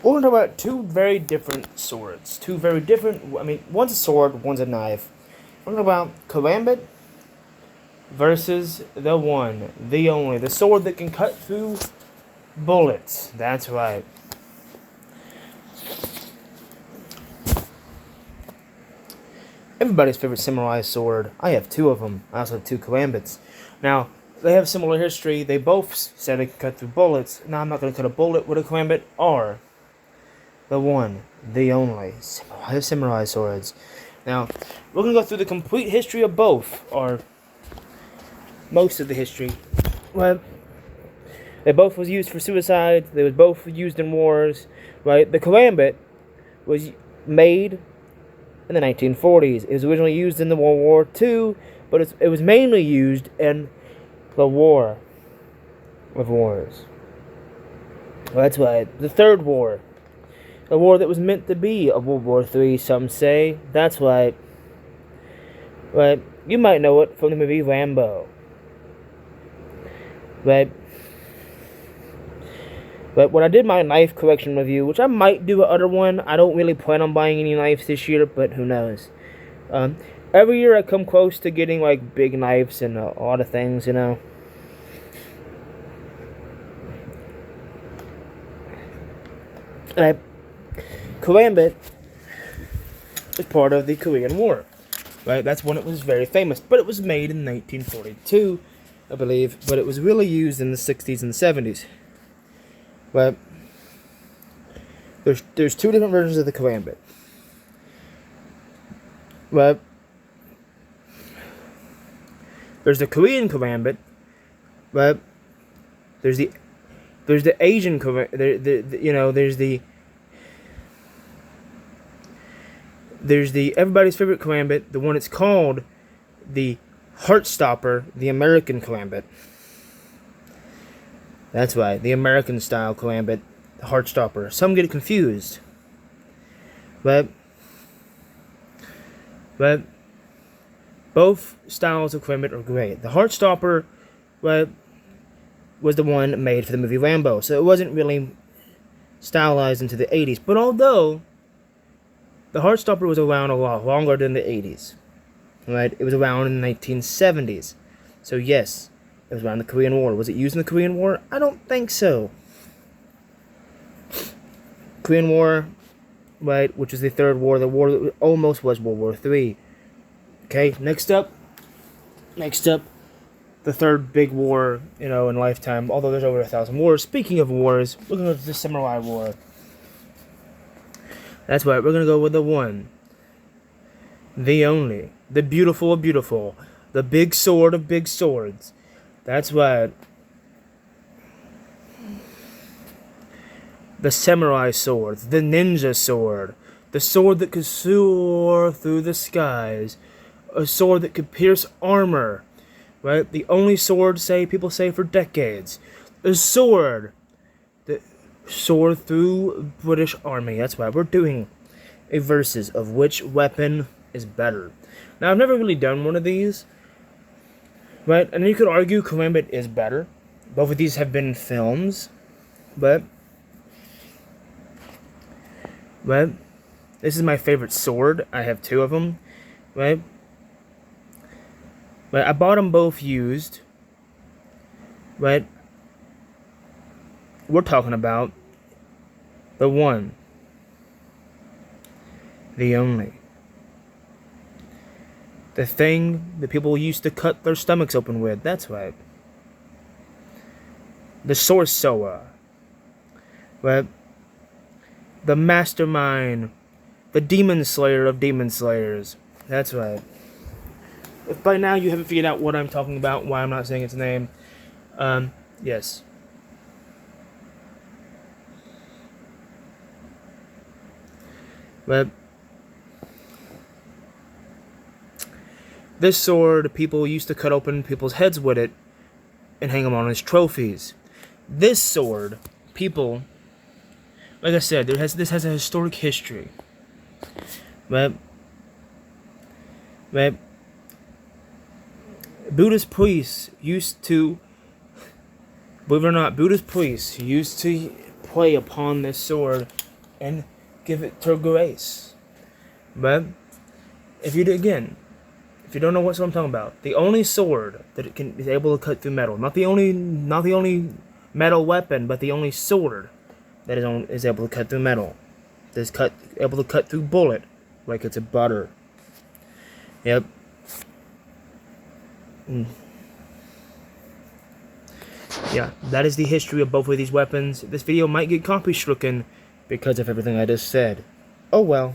We're going to talk about two very different swords. Two very different. I mean, one's a sword, one's a knife. We're talking about Karambit versus the one, the only, the sword that can cut through bullets. That's right. Everybody's favorite samurai sword. I have two of them. I also have two Karambits. Now, they have similar history. They both said they can cut through bullets. Now, I'm not going to cut a bullet with a Karambit or the one, the only samurai swords. Now, we're going to go through the complete history of both, or most of the history. Well, they both was used for suicide. They was both used in wars. Right? The Karambit was made in the 1940s. It was originally used in the World War II, but it was mainly used in the War of Wars. Well, that's right. The Third War. A war that was meant to be a World War III, some say. That's right. Right. You might know it from the movie Rambo. Right. But when I did my knife collection review, which I might do another one, I don't really plan on buying any knives this year, but who knows. Every year I come close to getting, like, big knives and a lot of things, you know. Karambit was part of the Korean War. Right? That's when it was very famous. But it was made in 1942, I believe. But it was really used in the 60s and 70s. But there's two different versions of the Karambit. But there's the Korean Karambit. But there's the Asian Karambit. There's the everybody's favorite Karambit, the one it's called the Heartstopper, the American Karambit. That's right, the American style Karambit, the Heartstopper. Some get it confused. But both styles of Karambit are great. The Heartstopper, was the one made for the movie Rambo, so it wasn't really stylized into the 80s. But although the Heartstopper was around a lot longer than the 80s, right? It was around in the 1970s. So yes, it was around the Korean War. Was it used in the Korean War? I don't think so. Korean War, right, which is the third war, the war that almost was World War III. Okay, next up, the third big war, in lifetime, although there's over 1,000 wars. Speaking of wars, we're going to go to the Samurai War. That's right, we're going to go with the one, the only, the beautiful of beautiful, the big sword of big swords. That's right. The samurai sword, the ninja sword, the sword that could soar through the skies, a sword that could pierce armor, right? The only sword, people say for decades. A sword that soared through British Army. That's why we're doing a versus of which weapon is better. Now, I've never really done one of these, right? And you could argue Karambit is better. Both of these have been films, but this is my favorite sword. I have two of them, right? But I bought them both used, right? We're talking about the one, the only, the thing that people used to cut their stomachs open with. That's right. The Sorcerer, right? The mastermind, the demon slayer of demon slayers. That's right. If by now you haven't figured out what I'm talking about, why I'm not saying its name, yes. But this sword, people used to cut open people's heads with it and hang them on as trophies. This sword, people, like I said, this has a historic history. But Buddhist priests used to, believe it or not, Buddhist priests used to play upon this sword and give it to grace. But if you don't know what sword I'm talking about, the only sword that is able to cut through metal, not the only metal weapon, but the only sword that is able to cut through metal, that's able to cut through bullet like it's a butter. Yep. Yeah, that is the history of both of these weapons. This video might get copy stricken because of everything I just said. Oh well.